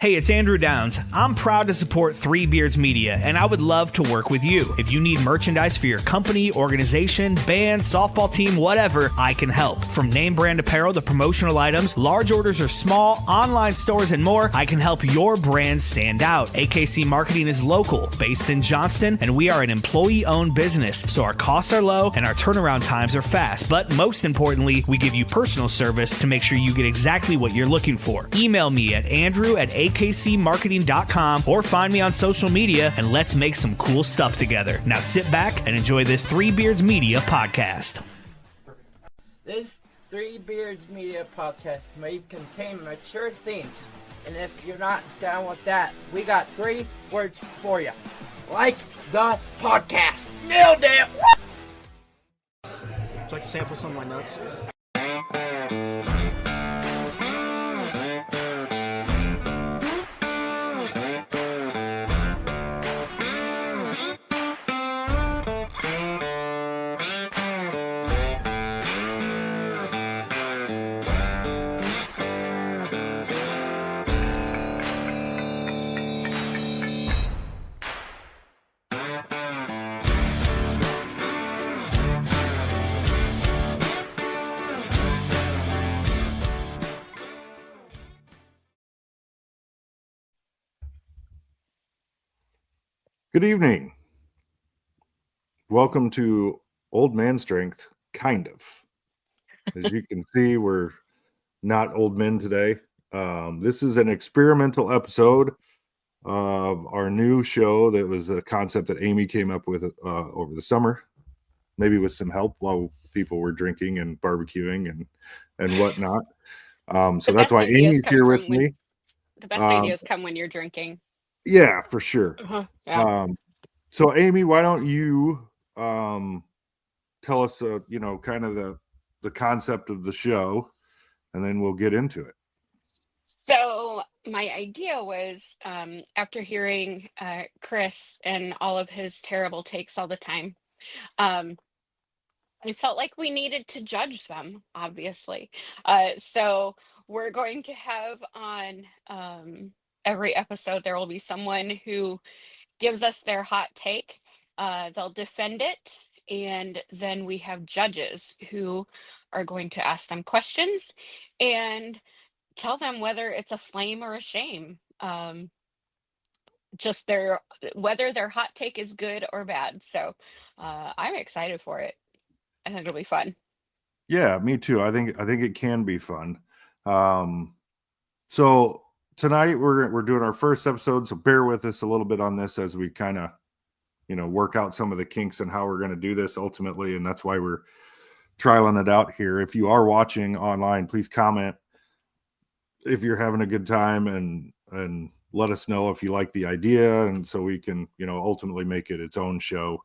Hey, it's Andrew Downs. I'm proud to support Three Beards Media, and I would love to work with you. If you need merchandise for your company, organization, band, softball team, whatever, I can help. From name brand apparel to promotional items, large orders or small, online stores, and more, I can help your brand stand out. AKC Marketing is local, based in Johnston, and we are an employee-owned business, so our costs are low and our turnaround times are fast. But most importantly, we give you personal service to make sure you get exactly what you're looking for. Email me at andrew@akcmarketing.com or find me on social media and let's make some cool stuff together. Now sit back and enjoy this Three Beards Media podcast. This Three Beards Media podcast may contain mature themes, and if you're not down with that, we got 3 words for you. Like the podcast. Nailed it! Would you like to sample some of my nuts? Good evening. Welcome to Old Man Strength, kind of. As you can see, we're not old men today. This is an experimental episode of our new show that was a concept that Amy came up with over the summer, maybe with some help while people were drinking and barbecuing and whatnot. So that's why Amy's here with me. The best ideas come when you're drinking. Yeah, for sure. Yeah. So Amy, why don't you tell us, kind of the concept of the show, and then we'll get into it. So my idea was, after hearing Chris and all of his terrible takes all the time, I felt like we needed to judge them, obviously. So we're going to have on every episode, there will be someone who gives us their hot take. They'll defend it. And then we have judges who are going to ask them questions and tell them whether it's a flame or a shame. Just whether their hot take is good or bad. So I'm excited for it. I think it'll be fun. Yeah, me too. I think it can be fun. So tonight we're doing our first episode, so bear with us a little bit on this as we kind of, work out some of the kinks and how we're going to do this ultimately, and that's why we're trialing it out here. If you are watching online, please comment if you're having a good time and let us know if you like the idea, and so we can, ultimately make it its own show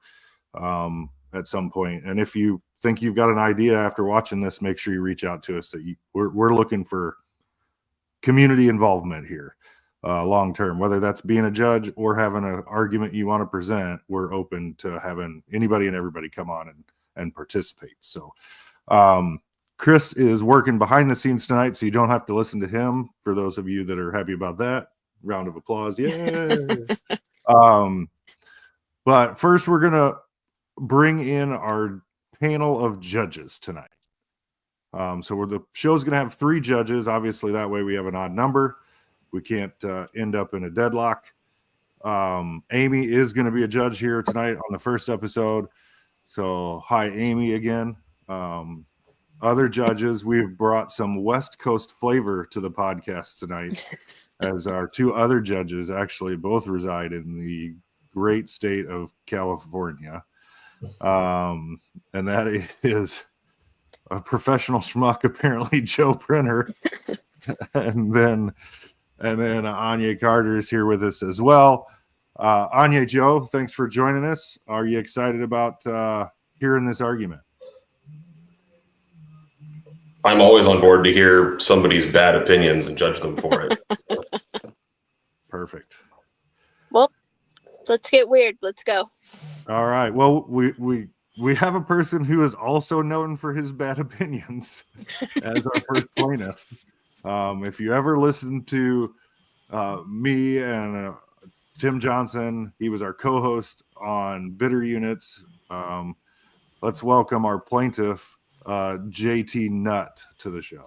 at some point. And if you think you've got an idea after watching this, make sure you reach out to us. We're looking for community involvement here long term, whether that's being a judge or having an argument you want to present. We're open to having anybody and everybody come on and participate. So Chris is working behind the scenes tonight, so you don't have to listen to him. For those of you that are happy about that, round of applause. Yeah. But first we're gonna bring in our panel of judges tonight. So the show's going to have 3 judges. Obviously, that way we have an odd number. We can't end up in a deadlock. Amy is going to be a judge here tonight on the first episode. So hi, Amy, again. Other judges, we've brought some West Coast flavor to the podcast tonight, as our 2 other judges actually both reside in the great state of California. And that is a professional schmuck, apparently, Joe Printer, and then Anya Carter is here with us as well. Anya, Joe, thanks for joining us. Are you excited about hearing this argument? I'm always on board to hear somebody's bad opinions and judge them for it. Perfect. Well, let's get weird. Let's go. All right. Well, we have a person who is also known for his bad opinions as our first plaintiff. If you ever listen to me and Tim Johnson. He was our co-host on Bitter Units. Let's welcome our plaintiff, JT Nutt, to the show.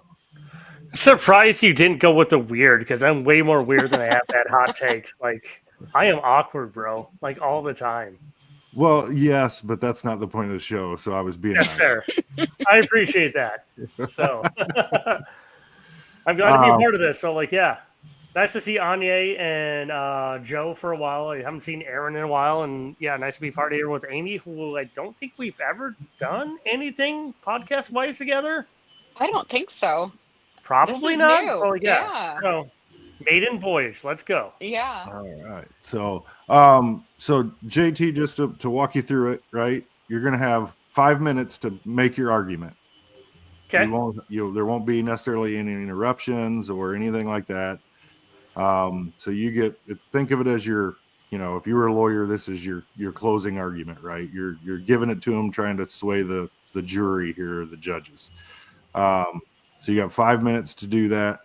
Surprised you didn't go with the weird, because I'm way more weird than I have that hot takes. Like, I am awkward, bro, like all the time. Well, yes, but that's not the point of the show. So I was being That's fair. I appreciate that. So I'm glad to be a part of this. So, like, yeah, nice to see Anya and Joe for a while. I haven't seen Aaron in a while, and yeah, nice to be part of here with Amy, who I don't think we've ever done anything podcast wise together. I don't think so. Probably is not. new. So yeah. Yeah. So, maiden voyage. Let's go. Yeah. All right. So, so JT, just to walk you through it, right? You're going to have 5 minutes to make your argument. Okay. There won't be necessarily any interruptions or anything like that. So you think of it as your, if you were a lawyer, this is your closing argument, right? You're giving it to them, trying to sway the jury here, the judges. So you got 5 minutes to do that.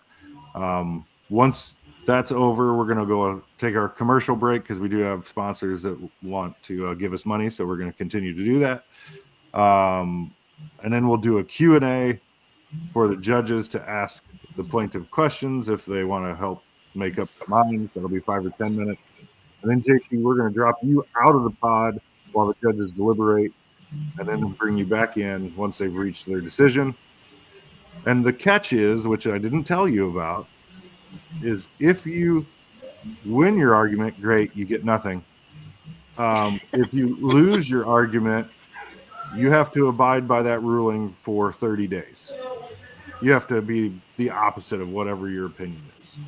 Once that's over, we're going to go take our commercial break because we do have sponsors that want to give us money. So we're going to continue to do that. And then we'll do a Q&A for the judges to ask the plaintiff questions if they want to help make up their minds. That'll be 5 or 10 minutes. And then, JT, we're going to drop you out of the pod while the judges deliberate, and then bring you back in once they've reached their decision. And the catch is, which I didn't tell you about, is if you win your argument, great, you get nothing. If you lose your argument, you have to abide by that ruling for 30 days. You have to be the opposite of whatever your opinion is.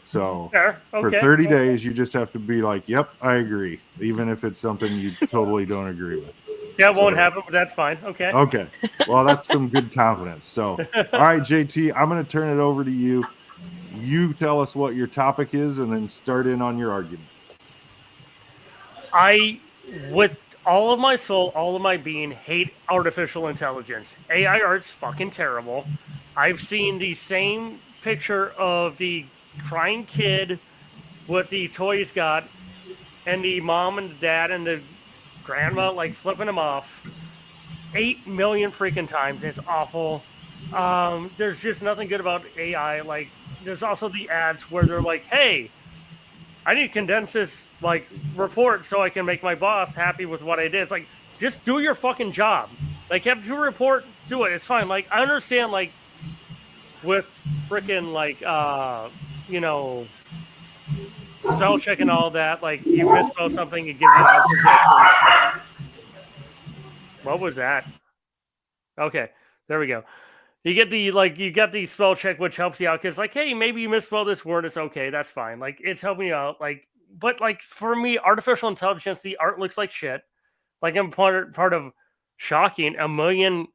So for 30 days, you just have to be like, yep, I agree, even if it's something you totally don't agree with. That won't happen, but that's fine. Okay. Okay. Well, that's some good confidence. So, all right, JT, I'm going to turn it over to you. You tell us what your topic is and then start in on your argument. I, with all of my soul, all of my being, hate artificial intelligence. AI art's fucking terrible. I've seen the same picture of the crying kid with the toys got and the mom and the dad and the grandma like flipping them off 8 million freaking times. It's awful. There's just nothing good about AI. Like, there's also the ads where they're like, hey, I need to condense this like report so I can make my boss happy with what I did. It's like, just do your fucking job. Like, have to report, do it. It's fine. Like, I understand, like, with freaking like spell check and all that, like, you misspell something, it gives you an answer. What was that? Okay, there we go. You get the spell check, which helps you out because, like, hey, maybe you misspelled this word. It's okay. That's fine. Like, it's helping you out. Like, but like for me, artificial intelligence, the art looks like shit. Like, I'm part of shocking 1 million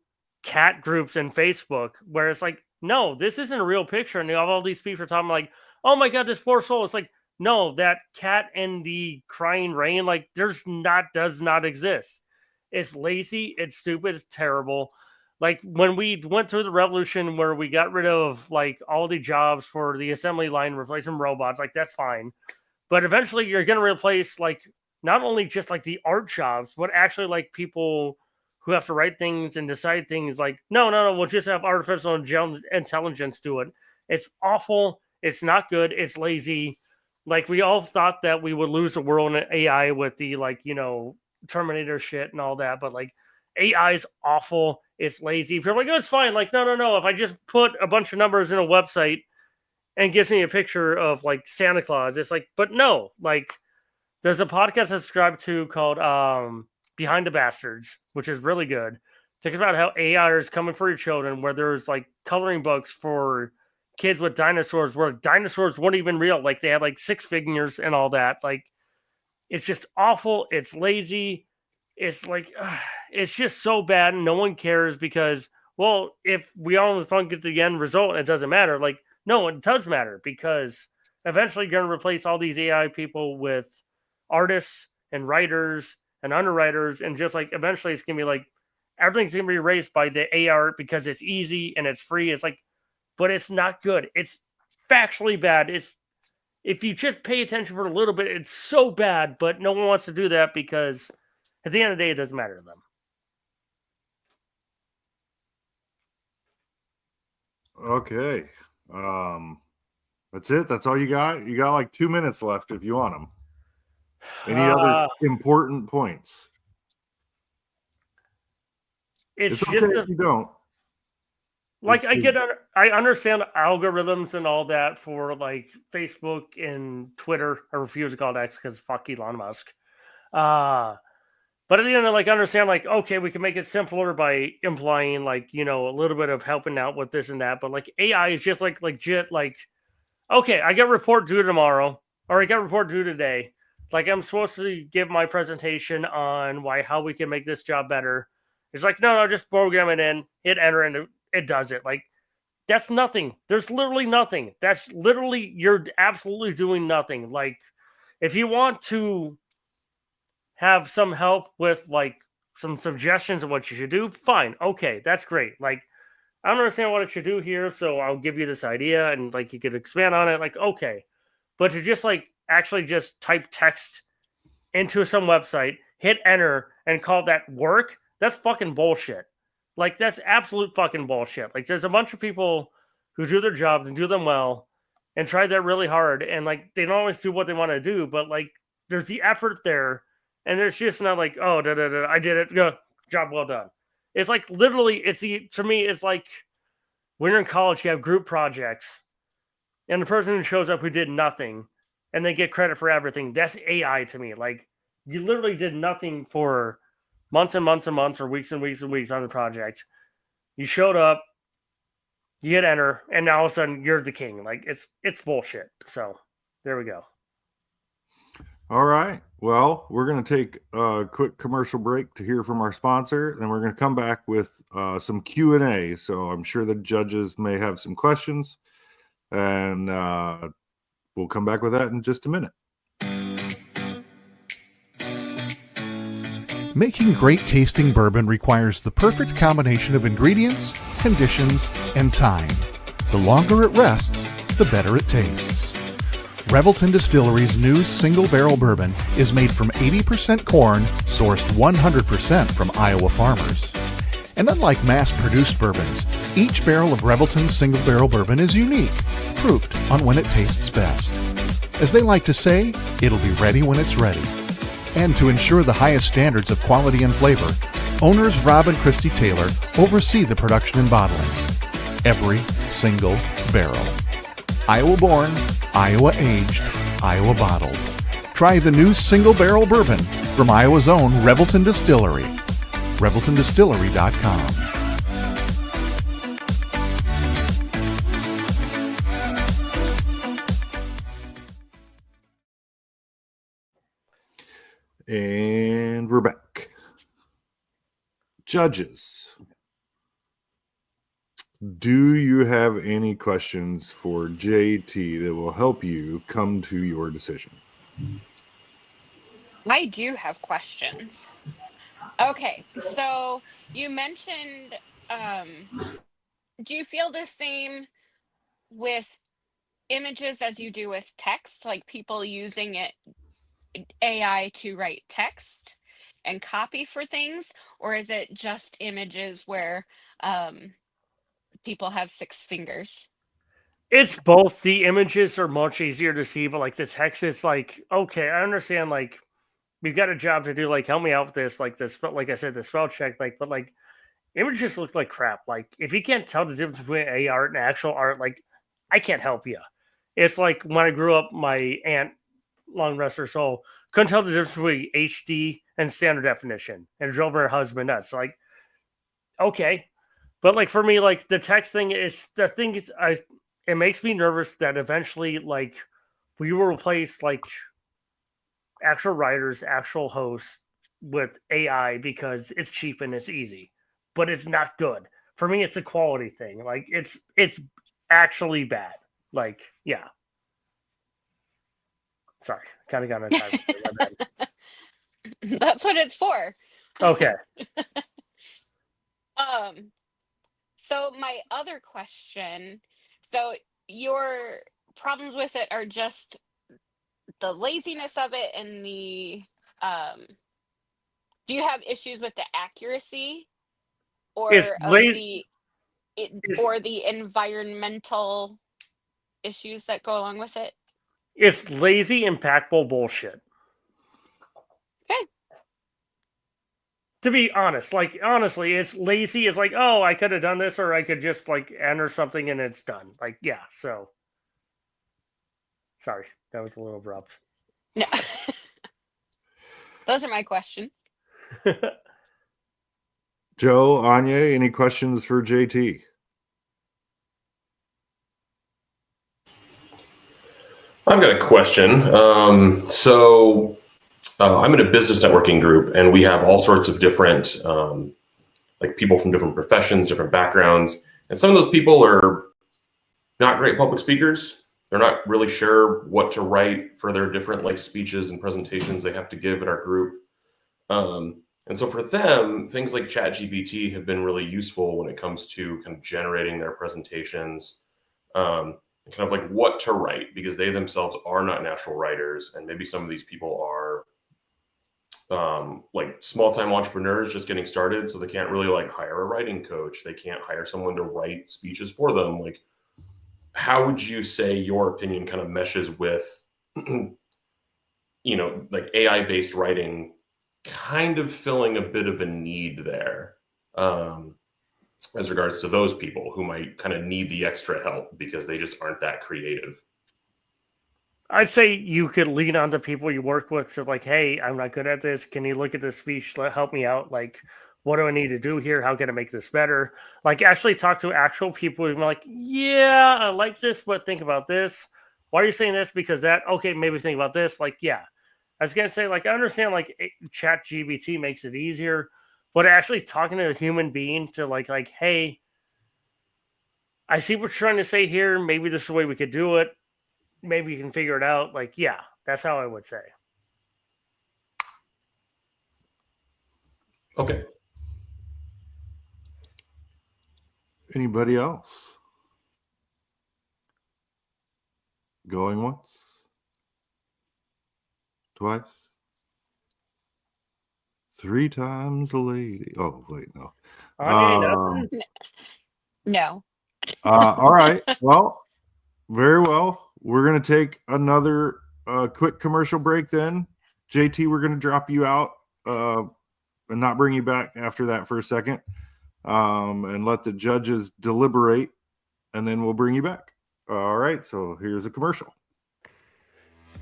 cat groups in Facebook where it's like, no, this isn't a real picture. And you have all these people talking like, oh my God, this poor soul. It's like, no, that cat and the crying rain, like, does not exist. It's lazy. It's stupid. It's terrible. Like, when we went through the revolution where we got rid of, like, all the jobs for the assembly line, replacing robots, like, that's fine. But eventually you're going to replace, like, not only just, like, the art jobs, but actually, like, people who have to write things and decide things like, no, we'll just have artificial intelligence do it. It's awful. It's not good. It's lazy. Like, we all thought that we would lose the world in AI with the, like, Terminator shit and all that. But, like, AI is awful. It's lazy. People are like, oh, it's fine. Like, no. If I just put a bunch of numbers in a website and gives me a picture of, like, Santa Claus, it's like, but no. Like, there's a podcast I subscribe to called Behind the Bastards, which is really good. Talks about how AI is coming for your children, where there's, like, coloring books for kids with dinosaurs, where dinosaurs weren't even real. Like, they had, like, 6 figures and all that. Like, it's just awful. It's lazy. It's like, it's just so bad and no one cares because, well, if we all don't get the end result, it doesn't matter. Like, no, it does matter because eventually you're going to replace all these AI people with artists and writers and underwriters. And just like, eventually it's going to be like, everything's going to be erased by the AI art because it's easy and it's free. It's like, but it's not good. It's factually bad. if you just pay attention for a little bit, it's so bad, but no one wants to do that because at the end of the day, it doesn't matter to them. Okay. That's it. That's all you got. You got like 2 minutes left if you want them. Any other important points? It's okay just if you don't. Like I understand algorithms and all that for like Facebook and Twitter. I refuse to call it X because fuck Elon Musk. But at the end, I understand okay, we can make it simpler by implying a little bit of helping out with this and that. But AI is just legit okay, I get a report due tomorrow, or I get a report due today. I'm supposed to give my presentation on how we can make this job better. It's no, just program it in, hit enter, and it does it. That's nothing. There's literally nothing. That's literally, you're absolutely doing nothing. If you want to have some help with some suggestions of what you should do, fine. Okay, that's great. I don't understand what it should do here, so I'll give you this idea and you could expand on it. Okay. But to just actually just type text into some website, hit enter, and call that work, that's fucking bullshit. That's absolute fucking bullshit. There's a bunch of people who do their jobs and do them well and try that really hard. And they don't always do what they want to do, but there's the effort there. And there's just not oh, I did it. Go, job well done. It's literally, to me, it's when you're in college, you have group projects and the person who shows up who did nothing and they get credit for everything. That's AI to me. You literally did nothing for months and months and months or weeks and weeks and weeks on the project. You showed up, you hit enter, and now all of a sudden you're the king. It's bullshit. So there we go. All right. Well, we're going to take a quick commercial break to hear from our sponsor. Then we're going to come back with some Q&A. So I'm sure the judges may have some questions. And we'll come back with that in just a minute. Making great tasting bourbon requires the perfect combination of ingredients, conditions, and time. The longer it rests, the better it tastes. Revelton Distillery's new single barrel bourbon is made from 80% corn, sourced 100% from Iowa farmers. And unlike mass-produced bourbons, each barrel of Revelton's single barrel bourbon is unique, proofed on when it tastes best. As they like to say, it'll be ready when it's ready. And to ensure the highest standards of quality and flavor, owners Rob and Christy Taylor oversee the production and bottling. Every single barrel. Iowa born, Iowa aged, Iowa bottled. Try the new single barrel bourbon from Iowa's own Revelton Distillery. ReveltonDistillery.com. And we're back. Judges, do you have any questions for JT that will help you come to your decision? I do have questions. Okay, so you mentioned, do you feel the same with images as you do with text, like people using AI to write text and copy for things, or is it just images where people have 6 fingers? It's both. The images are much easier to see, but the text is okay, I understand we've got a job to do, help me out with this, but I said, the spell check, but images look like crap. If you can't tell the difference between AI art and actual art, I can't help you. It's when I grew up, my aunt, long rest her soul, couldn't tell the difference between HD and standard definition, and it drove her husband nuts. Okay, but for me, the text thing is the thing is, it makes me nervous that eventually, we will replace actual writers, actual hosts with AI because it's cheap and it's easy, but it's not good. For me, it's a quality thing. It's actually bad. Yeah. Sorry, kind of got my time. That's what it's for. Okay. So my other question, so your problems with it are just the laziness of it and the do you have issues with the accuracy or or the environmental issues that go along with it? It's lazy, impactful bullshit. Okay. To be honest, honestly, it's lazy. It's like, oh, I could have done this, or I could just enter something and it's done. So. Sorry, that was a little abrupt. No. Those are my questions. Joe, Anya, any questions for JT? I've got a question. I'm in a business networking group, and we have all sorts of different, people from different professions, different backgrounds. And some of those people are not great public speakers. They're not really sure what to write for their different speeches and presentations they have to give at our group. And so for them, things like ChatGPT have been really useful when it comes to kind of generating their presentations, kind of what to write, because they themselves are not natural writers. And maybe some of these people are small-time entrepreneurs just getting started. So they can't really hire a writing coach. They can't hire someone to write speeches for them. How would you say your opinion kind of meshes with, AI-based writing kind of filling a bit of a need there as regards to those people who might kind of need the extra help because they just aren't that creative? I'd say you could lean on the people you work with. So hey, I'm not good at this. Can you look at this speech? Help me out. What do I need to do here? How can I make this better? Actually talk to actual people who are yeah, I like this, but think about this. Why are you saying this? Because that, okay, maybe think about this. Yeah. I was going to say, I understand, ChatGPT makes it easier, but actually talking to a human being to, hey, I see what you're trying to say here. Maybe this is the way we could do it. Maybe you can figure it out. Yeah, that's how I would say. Okay. Anybody else? Going once? Twice? 3 times a lady. Oh, wait, no. No. All right. Well, very well. We're going to take another quick commercial break then. JT, we're going to drop you out and not bring you back after that for a second and let the judges deliberate, and then we'll bring you back. All right. So here's a commercial.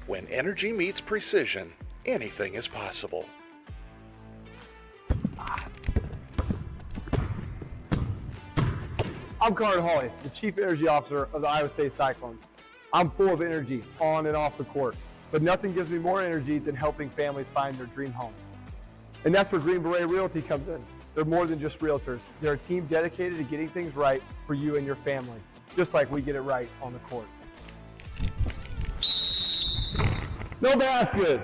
When energy meets precision, anything is possible. I'm Carter Hawley, the Chief Energy Officer of the Iowa State Cyclones. I'm full of energy on and off the court, but nothing gives me more energy than helping families find their dream home. And that's where Green Beret Realty comes in. They're more than just realtors. They're a team dedicated to getting things right for you and your family, just like we get it right on the court. No basket.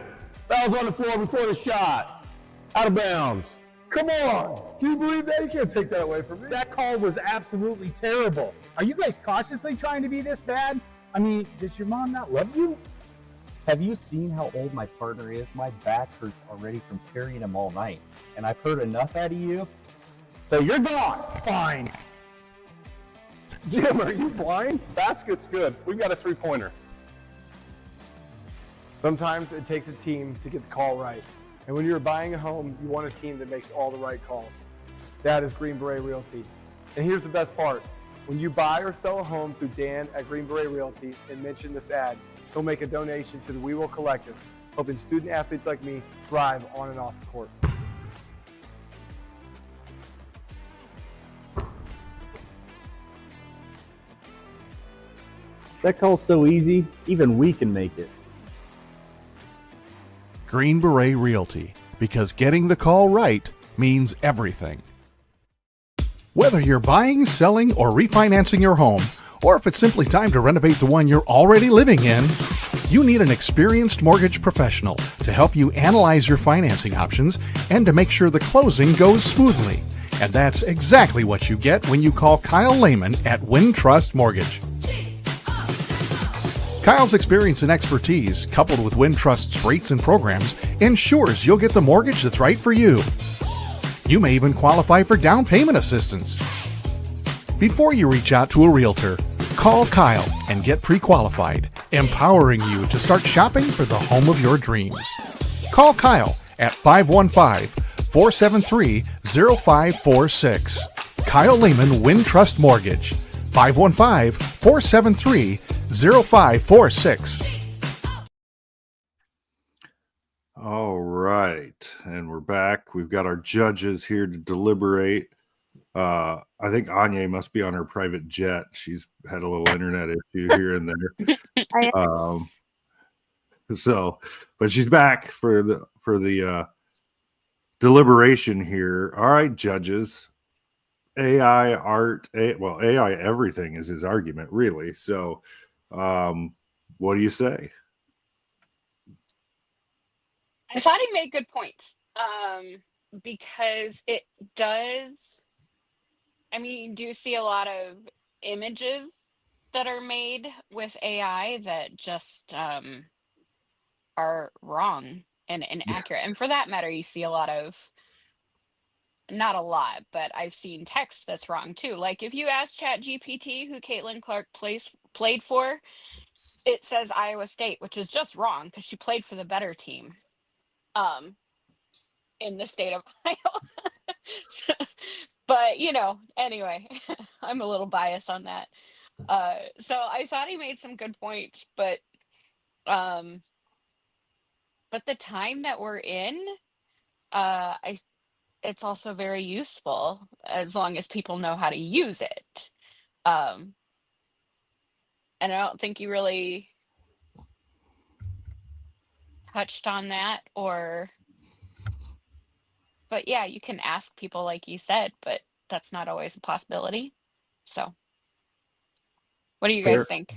Fouls on the floor before the shot. Out of bounds. Come on. Can you believe that? You can't take that away from me. That call was absolutely terrible. Are you guys cautiously trying to be this bad? I mean, does your mom not love you? Have you seen how old my partner is? My back hurts already from carrying him all night. And I've heard enough out of you. So you're gone. Fine. Jim, are you blind? Basket's good. We've got a 3-pointer. Sometimes it takes a team to get the call right. And when you're buying a home, you want a team that makes all the right calls. That is Green Beret Realty. And here's the best part. When you buy or sell a home through Dan at Green Beret Realty and mention this ad, he'll make a donation to the We Will Collective, helping student athletes like me thrive on and off the court. That call's so easy, even we can make it. Green Beret Realty, because getting the call right means everything. Whether you're buying, selling, or refinancing your home, or if it's simply time to renovate the one you're already living in, you need an experienced mortgage professional to help you analyze your financing options and to make sure the closing goes smoothly. And that's exactly what you get when you call Kyle Lehman at Wintrust Mortgage. Kyle's experience and expertise, coupled with Wintrust's rates and programs, ensures you'll get the mortgage that's right for you. You may even qualify for down payment assistance. Before you reach out to a realtor, call Kyle and get pre-qualified, empowering you to start shopping for the home of your dreams. Call Kyle at 515-473-0546. Kyle Lehman Wintrust Mortgage, 515-473-0546. All right, and we're back. We've got our judges here to deliberate. I think Anya must be on her private jet. She's had a little internet issue here and there. But she's back for the deliberation here. All right, judges. AI art, AI everything is his argument, really. So, what do you say? I thought he made good points, because it does. I mean, you do see a lot of images that are made with AI that just are wrong and inaccurate. And for that matter, you see a lot of, not a lot, but I've seen text that's wrong too. Like if you ask ChatGPT who Caitlin Clark played for, it says Iowa State, which is just wrong because she played for the better team in the state of Iowa. But anyway, I'm a little biased on that. So I thought he made some good points, but the time that we're in, it's also very useful as long as people know how to use it. And I don't think you really touched on that, but yeah, you can ask people like you said, but that's not always a possibility. So what do you guys think?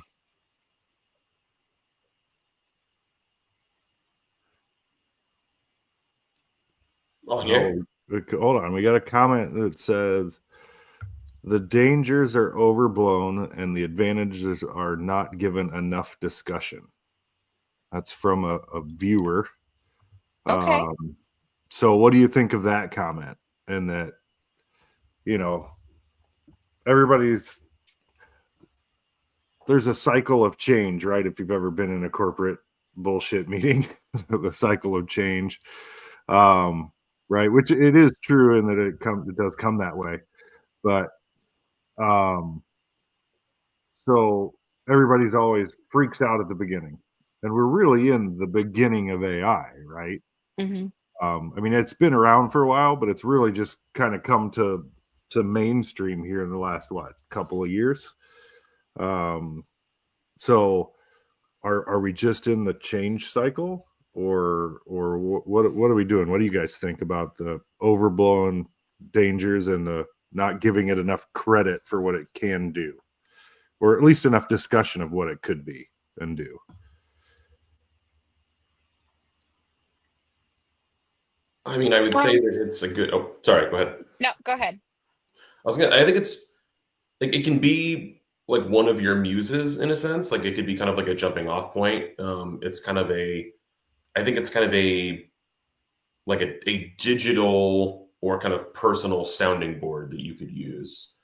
Hold on. We got a comment that says the dangers are overblown and the advantages are not given enough discussion. That's from a viewer. Okay. So what do you think of that comment? And that, there's a cycle of change, right? If you've ever been in a corporate bullshit meeting, the cycle of change, right? Which it is true in that it does come that way. But, so everybody's always freaks out at the beginning, and we're really in the beginning of AI, right? Mm-hmm. I mean, it's been around for a while, but it's really just kind of come to mainstream here in the last couple of years. So are we just in the change cycle, or what are we doing? What do you guys think about the overblown dangers and the not giving it enough credit for what it can do, or at least enough discussion of what it could be and do? I mean, I would say that it's a good. Oh, sorry. Go ahead. No, go ahead. I think it's like it can be like one of your muses in a sense. Like it could be kind of like a jumping off point. It's kind of a digital or kind of personal sounding board that you could use.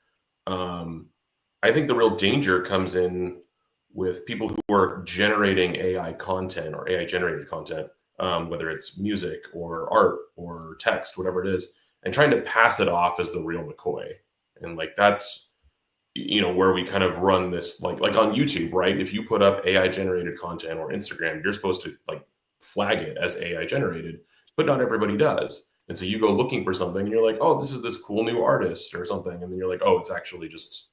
I think the real danger comes in with people who are generating AI content or AI generated content, whether it's music or art or text, whatever it is, and trying to pass it off as the real McCoy. And like that's where we kind of run this like on YouTube, right? If you put up AI generated content or Instagram, you're supposed to like flag it as AI generated, but not everybody does. And so you go looking for something and you're like, oh, this is this cool new artist or something. And then you're like, oh, it's actually it's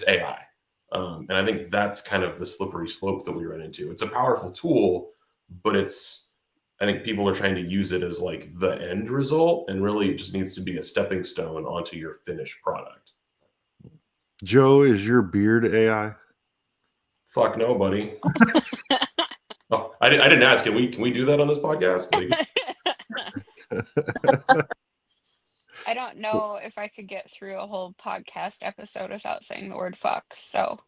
AI. And I think that's kind of the slippery slope that we run into. It's a powerful tool, but I think people are trying to use it as like the end result, and really it just needs to be a stepping stone onto your finished product. Joe, is your beard AI? Fuck no, buddy. Oh, I didn't ask. Can we do that on this podcast? I don't know if I could get through a whole podcast episode without saying the word fuck. So,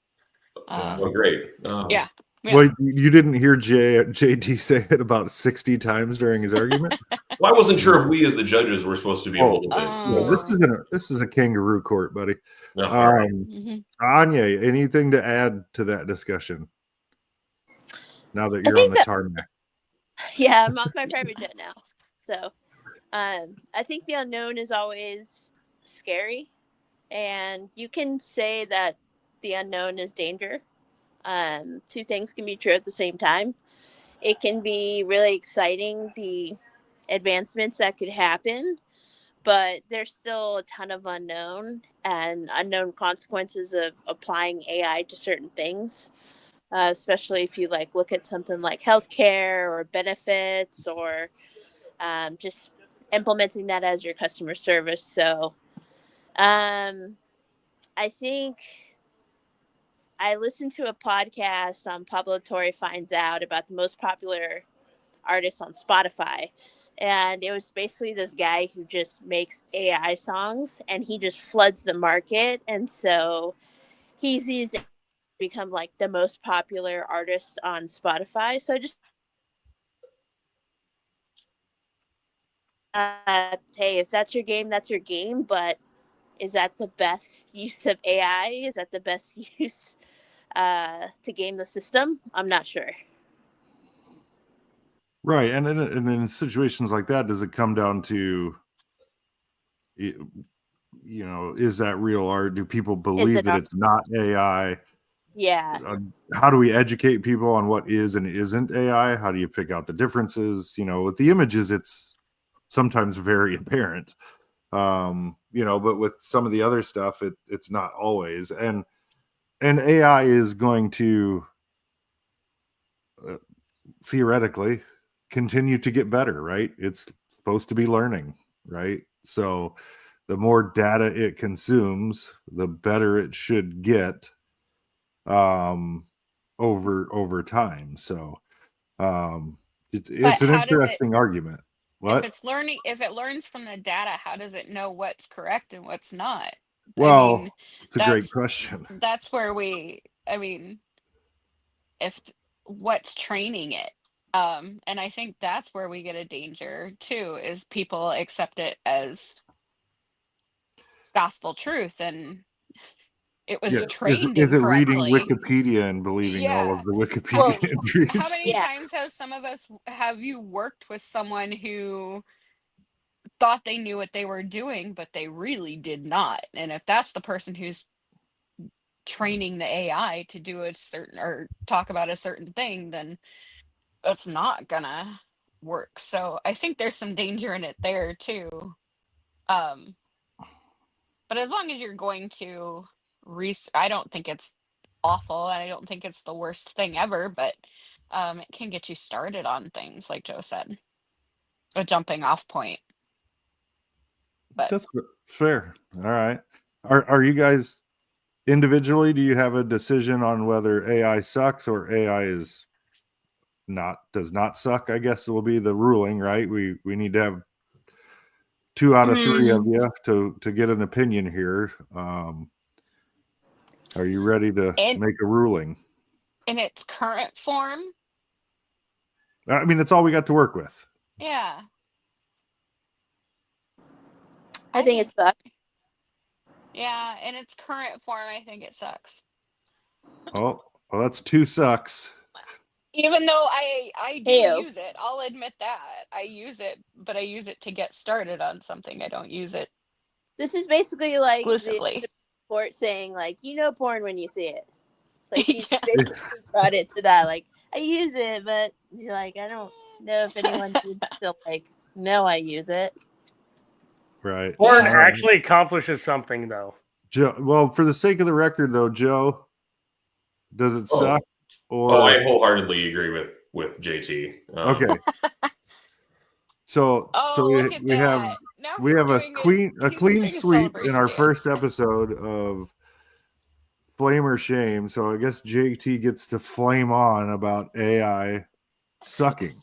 oh, great. Yeah. Yeah. Wait, you didn't hear JD say it about 60 times during his argument? Well, I wasn't sure if we as the judges were supposed to be a little bit. Well, this is a kangaroo court, buddy. No, all right. Anya, anything to add to that discussion? Now that you're on the tarmac. Yeah, I'm off my private jet now. So I think the unknown is always scary. And you can say that the unknown is danger. Two things can be true at the same time. It can be really exciting, the advancements that could happen, but there's still a ton of unknown and unknown consequences of applying AI to certain things. Especially if you look at something like healthcare or benefits or just implementing that as your customer service. So I think I listened to a podcast on Pablo Torre Finds Out about the most popular artists on Spotify. And it was basically this guy who just makes AI songs and he just floods the market. And so he's used to become the most popular artist on Spotify. So just hey, if that's your game, that's your game. But is that the best use of AI? Is that the best use to game the system? I'm not sure. Right. And in situations like that, does it come down to, is that real art? Do people believe that it's not AI? Yeah. How do we educate people on what is and isn't AI? How do you pick out the differences? With the images, it's sometimes very apparent. But with some of the other stuff, it's not always. And AI is going to theoretically continue to get better, right? It's supposed to be learning, right? So the more data it consumes, the better it should get over time. So it's an interesting argument. What? If it learns from the data, how does it know what's correct and what's not? Well, it's a great question. That's where if what's training it. And I think that's where we get a danger too, is people accept it as gospel truth and it was trained is it reading incorrectly. Wikipedia and believing all of the Wikipedia entries? How many times have you worked with someone who thought they knew what they were doing, but they really did not? And if that's the person who's training the AI to do a certain or talk about a certain thing, then it's not gonna work. So I think there's some danger in it there too. But as long as you're going to I don't think it's awful and I don't think it's the worst thing ever, but it can get you started on things, like Joe said, a jumping off point. But that's fair. All right. Are you guys individually, do you have a decision on whether AI sucks or AI does not suck? I guess it will be the ruling, right? We need to have 2 out of 3 of you to get an opinion here. Are you ready to make a ruling? In its current form? I mean, it's all we got to work with. Yeah. I think it sucks. Yeah, in its current form, I think it sucks. Oh, well, that's 2 sucks. Even though I do use it, I'll admit that. I use it, but I use it to get started on something. I don't use it. This is basically like exclusively. The court saying, porn when you see it. You basically brought it to that. I use it, but I don't know if anyone should still know I use it. Right. Porn actually accomplishes something, though. Joe, well, for the sake of the record, though, Joe, does it suck? I wholeheartly agree with JT. Okay. So we have a clean sweep in our first episode of Flame or Shame. So I guess JT gets to flame on about AI sucking.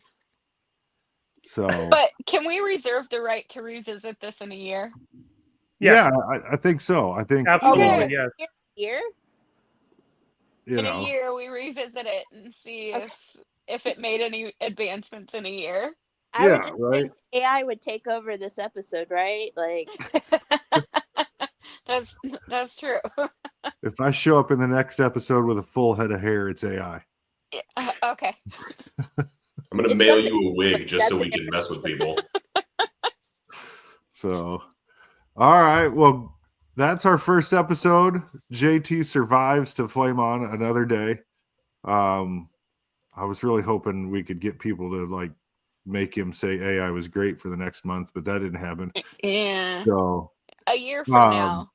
So, but can we reserve the right to revisit this in a year? Yes. Yeah, I think so. I think absolutely yes. Year? In a year, we revisit it and see if it made any advancements in a year. I would just think AI would take over this episode, right? Like, that's true. If I show up in the next episode with a full head of hair, it's AI. Okay. I'm going to mail you a wig just so we can mess with people. So, all right. Well, that's our first episode. JT survives to flame on another day. I was really hoping we could get people to like make him say AI was great for the next month, but that didn't happen. Yeah. So a year from now,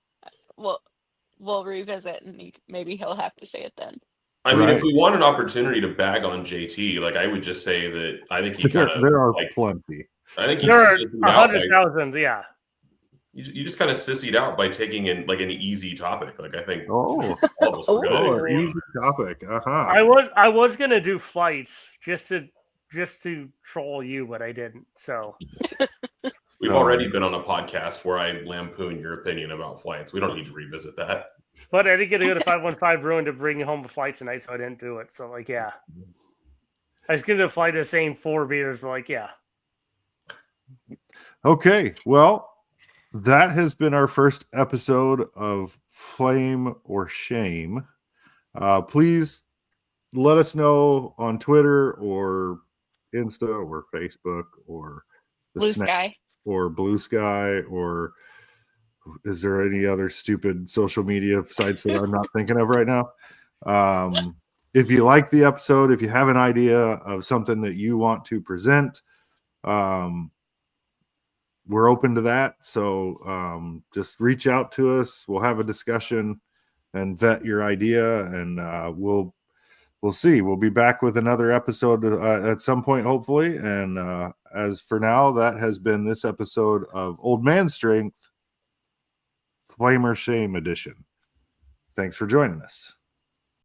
we'll revisit and maybe he'll have to say it then. I mean, if we want an opportunity to bag on JT, like I would just say that I think he kind of there are plenty. I think there are 100,000. Yeah. You just kind of sissied out by taking in like an easy topic. Like I think all of us were good. Easy topic. I was gonna do flights just to troll you, but I didn't. So we've already been on a podcast where I lampoon your opinion about flights. We don't need to revisit that. But I didn't get to go to 515 Bruin to bring home a flight tonight, so I didn't do it. So like, yeah, I was going to fly the same 4 beers, but like, yeah. Okay, well, that has been our first episode of Flame or Shame. Please let us know on Twitter or Insta or Facebook or Blue Sky or Blue Sky, or is there any other stupid social media sites that I'm not thinking of right now? If you like the episode, if you have an idea of something that you want to present, we're open to that. So just reach out to us. We'll have a discussion and vet your idea, and we'll see. We'll be back with another episode at some point, hopefully. And as for now, that has been this episode of Old Man Strength, Flame or Shame edition. Thanks for joining us.